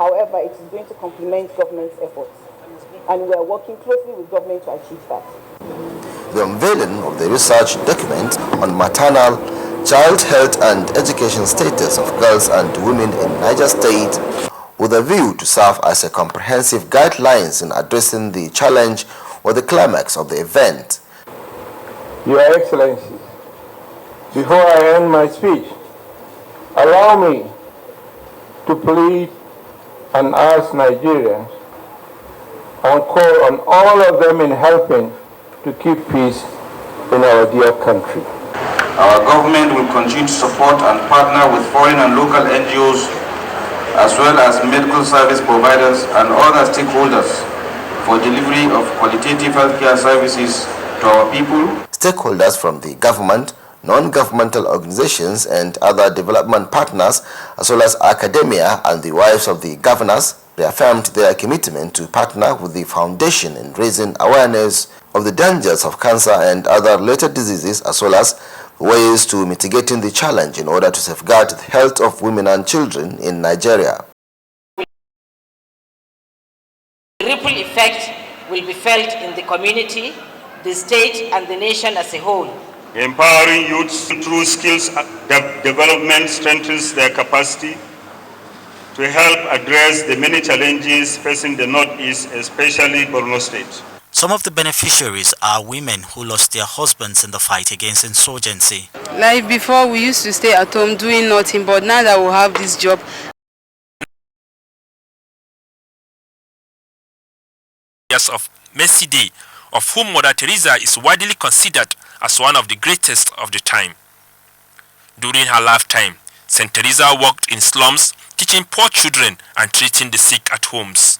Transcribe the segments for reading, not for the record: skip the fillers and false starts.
However, it is going to complement government's efforts, and we are working closely with government to achieve that. The unveiling of the research document on maternal, child health and education status of girls and women in Niger State with a view to serve as a comprehensive guidelines in addressing the challenge or the climax of the event. Your Excellency, before I end my speech, allow me to plead and ask Nigerians and call on all of them in helping to keep peace in our dear country. Our government will continue to support and partner with foreign and local NGOs as well as medical service providers and other stakeholders for delivery of qualitative healthcare services to our people. Stakeholders from the government, non-governmental organizations and other development partners, as well as academia and the wives of the governors, reaffirmed their commitment to partner with the foundation in raising awareness of the dangers of cancer and other related diseases, as well as ways to mitigating the challenge in order to safeguard the health of women and children in Nigeria. The ripple effect will be felt in the community, the state, and the nation as a whole. Empowering youths through skills development strengthens their capacity to help address the many challenges facing the Northeast, especially Borno State. Some of the beneficiaries are women who lost their husbands in the fight against insurgency. Like before, we used to stay at home doing nothing, but now that we have this job. Years of Mercy Day, of whom Mother Teresa is widely considered as one of the greatest of the time. During her lifetime, St. Teresa worked in slums, teaching poor children and treating the sick at homes.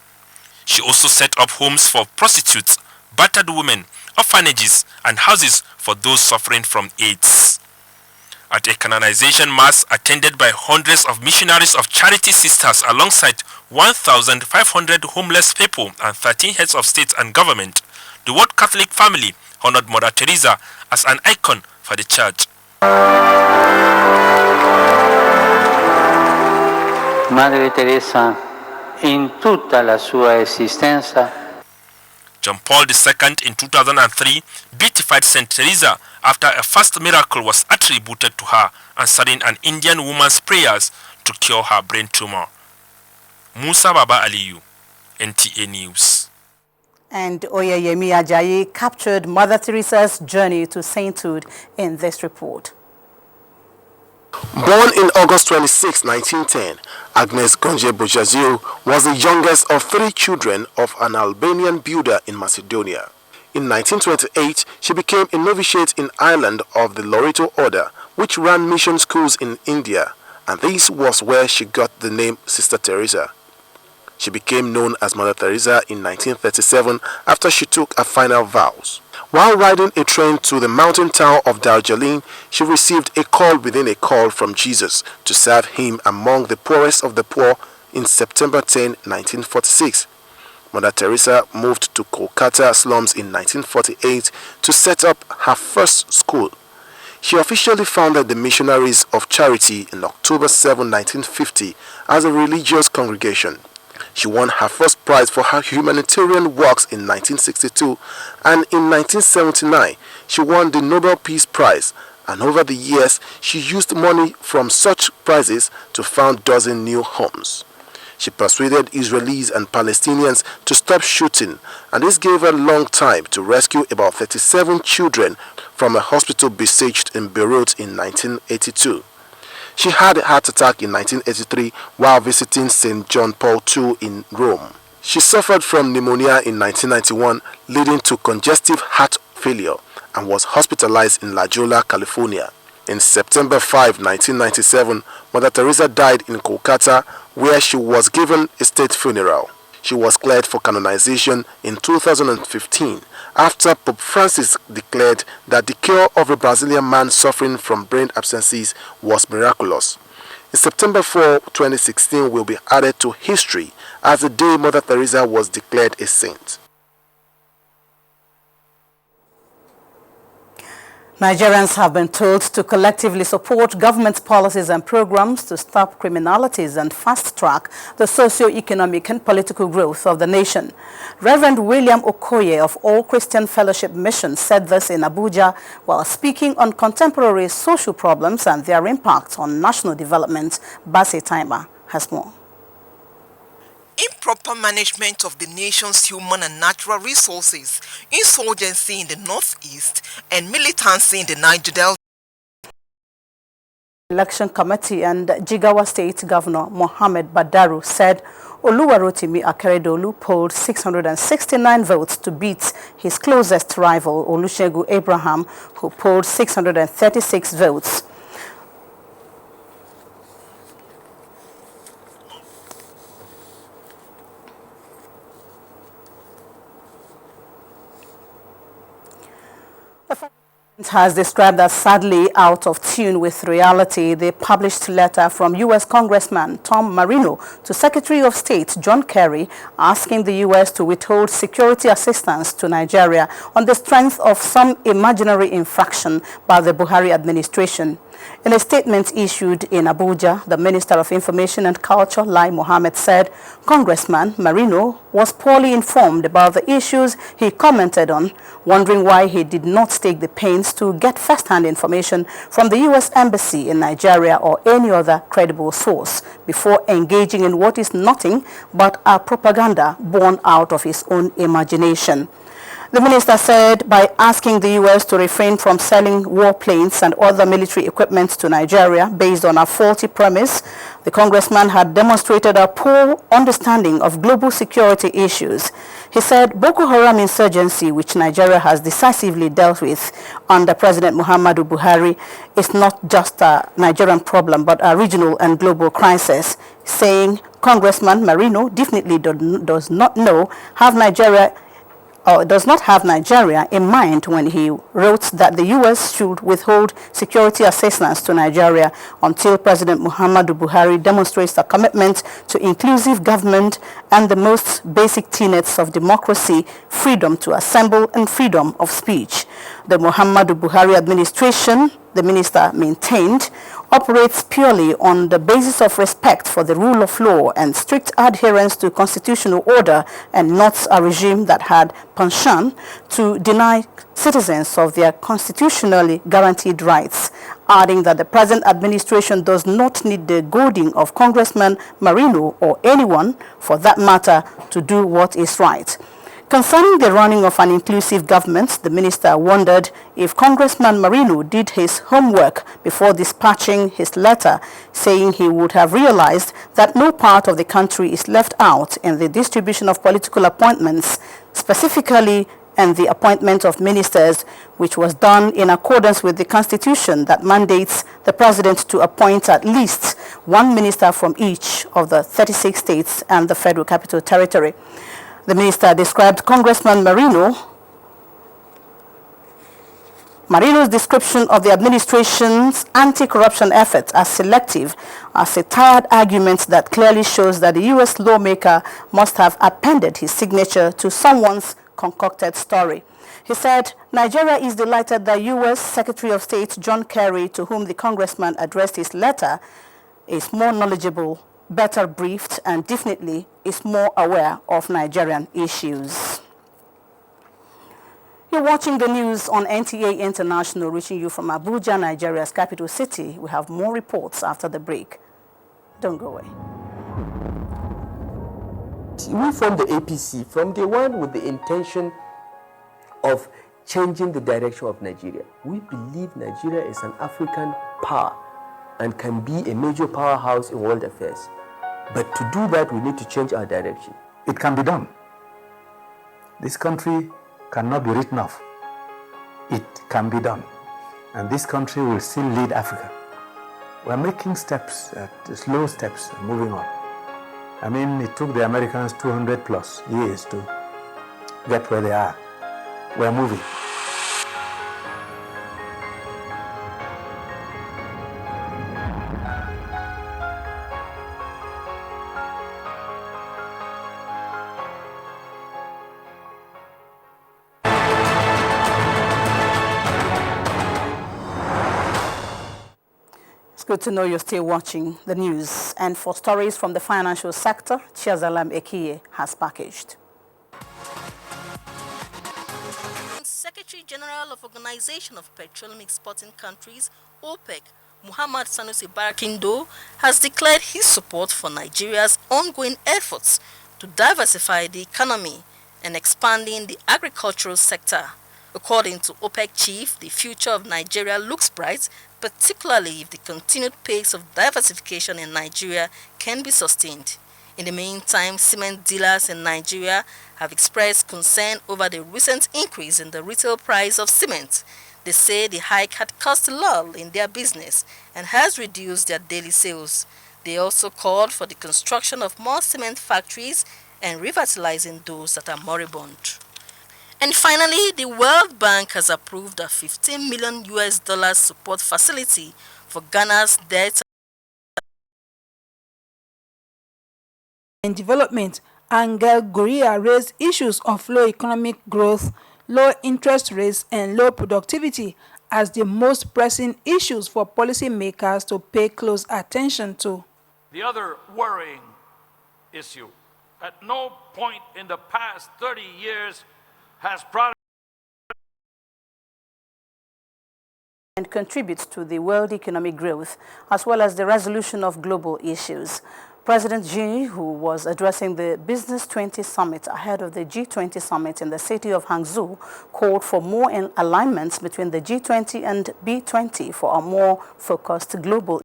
She also set up homes for prostitutes, battered women, orphanages, and houses for those suffering from AIDS. At a canonization mass attended by hundreds of missionaries of charity sisters alongside 1,500 homeless people and 13 heads of state and government, the World Catholic family honored Mother Teresa as an icon for the church. Madre Teresa, in tutta la sua esistenza. John Paul II in 2003 beatified St. Teresa after a first miracle was attributed to her, answering an Indian woman's prayers to cure her brain tumor. Musa Baba Aliyu, NTA News. And Oyeyemi Ajayi captured Mother Teresa's journey to sainthood in this report. Born in August 26, 1910, Agnes Gonje Bojaziu was the youngest of 3 children of an Albanian builder in Macedonia. In 1928, she became a novitiate in Ireland of the Loreto Order, which ran mission schools in India, and this was where she got the name Sister Teresa. She became known as Mother Teresa in 1937 after she took her final vows. While riding a train to the mountain town of Darjeeling, she received a call within a call from Jesus to serve him among the poorest of the poor in September 10, 1946. Mother Teresa moved to Kolkata slums in 1948 to set up her first school. She officially founded the Missionaries of Charity in October 7, 1950 as a religious congregation. She won her first prize for her humanitarian works in 1962, and in 1979 she won the Nobel Peace Prize, and over the years she used money from such prizes to found dozen new homes. She persuaded Israelis and Palestinians to stop shooting, and this gave her long time to rescue about 37 children from a hospital besieged in Beirut in 1982. She had a heart attack in 1983 while visiting St. John Paul II in Rome. She suffered from pneumonia in 1991, leading to congestive heart failure, and was hospitalized in La Jolla, California. In September 5, 1997, Mother Teresa died in Kolkata, where she was given a state funeral. She was cleared for canonization in 2015 after Pope Francis declared that the cure of a Brazilian man suffering from brain abscesses was miraculous. In September 4, 2016 will be added to history as the day Mother Teresa was declared a saint. Nigerians have been told to collectively support government policies and programs to stop criminalities and fast-track the socio-economic and political growth of the nation. Reverend William Okoye of All Christian Fellowship Mission said this in Abuja while speaking on contemporary social problems and their impact on national development. Basi Taima has more. Improper management of the nation's human and natural resources, insurgency in the northeast, and militancy in the Niger Delta. Election Committee and Jigawa State Governor Mohammed Badaru said Oluwarotimi Akeredolu polled 669 votes to beat his closest rival Olusegun Abraham, who polled 636 votes. Has described as sadly out of tune with reality the published letter from U.S. Congressman Tom Marino to Secretary of State John Kerry asking the U.S. to withhold security assistance to Nigeria on the strength of some imaginary infraction by the Buhari administration. In a statement issued in Abuja, the Minister of Information and Culture, Lai Mohammed, said Congressman Marino was poorly informed about the issues he commented on, wondering why he did not take the pains to get first-hand information from the U.S. Embassy in Nigeria or any other credible source before engaging in what is nothing but a propaganda born out of his own imagination. The minister said by asking the U.S. to refrain from selling warplanes and other military equipment to Nigeria based on a faulty premise, the congressman had demonstrated a poor understanding of global security issues. He said Boko Haram insurgency, which Nigeria has decisively dealt with under President Muhammadu Buhari, is not just a Nigerian problem but a regional and global crisis, saying Congressman Marino definitely does not have Nigeria in mind when he wrote that the U.S. should withhold security assistance to Nigeria until President Muhammadu Buhari demonstrates a commitment to inclusive government and the most basic tenets of democracy, freedom to assemble and freedom of speech. The Muhammadu Buhari administration, the minister maintained, operates purely on the basis of respect for the rule of law and strict adherence to constitutional order, and not a regime that had penchant to deny citizens of their constitutionally guaranteed rights, adding that the present administration does not need the goading of Congressman Marino or anyone, for that matter, to do what is right. Concerning the running of an inclusive government, the minister wondered if Congressman Marino did his homework before dispatching his letter, saying he would have realized that no part of the country is left out in the distribution of political appointments, specifically and the appointment of ministers, which was done in accordance with the Constitution that mandates the President to appoint at least one minister from each of the 36 states and the Federal Capital Territory. The minister described Congressman Marino's description of the administration's anti-corruption efforts as selective, as a tired argument that clearly shows that the U.S. lawmaker must have appended his signature to someone's concocted story. He said Nigeria is delighted that U.S. Secretary of State John Kerry, to whom the congressman addressed his letter, is more knowledgeable, better briefed, and definitely is more aware of Nigerian issues. You're watching the news on NTA International, reaching you from Abuja, Nigeria's capital city. We have more reports after the break. Don't go away. We from the APC, from day one, with the intention of changing the direction of Nigeria. We believe Nigeria is an African power and can be a major powerhouse in world affairs. But to do that, we need to change our direction. It can be done. This country cannot be written off. It can be done. And this country will still lead Africa. We're making steps, slow steps, moving on. I mean, it took the Americans 200 plus years to get where they are. We're moving. Good to know you're still watching the news. And for stories from the financial sector, Chiazalam Ekiye has packaged. Secretary General of Organization of Petroleum Exporting Countries, OPEC, Muhammad Sanusi Barakindo, has declared his support for Nigeria's ongoing efforts to diversify the economy and expanding the agricultural sector. According to OPEC chief, the future of Nigeria looks bright, particularly if the continued pace of diversification in Nigeria can be sustained. In the meantime, cement dealers in Nigeria have expressed concern over the recent increase in the retail price of cement. They say the hike had caused a lull in their business and has reduced their daily sales. They also called for the construction of more cement factories and revitalizing those that are moribund. And finally, the World Bank has approved a $15 million support facility for Ghana's debt and development. Angel Gurria raised issues of low economic growth, low interest rates, and low productivity as the most pressing issues for policymakers to pay close attention to. The other worrying issue, at no point in the past 30 years has product and contributes to the world economic growth as well as the resolution of global issues. President Xi, who was addressing the Business 20 Summit ahead of the G20 Summit in the city of Hangzhou, called for more alignments between the G20 and B20 for a more focused global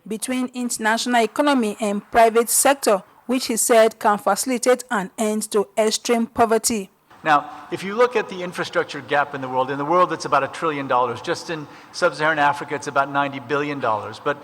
between international economy and private sector, which he said can facilitate an end to extreme poverty. Now, if you look at the infrastructure gap in the world it's about $1 trillion. Just in sub-Saharan Africa, it's about $90 billion. But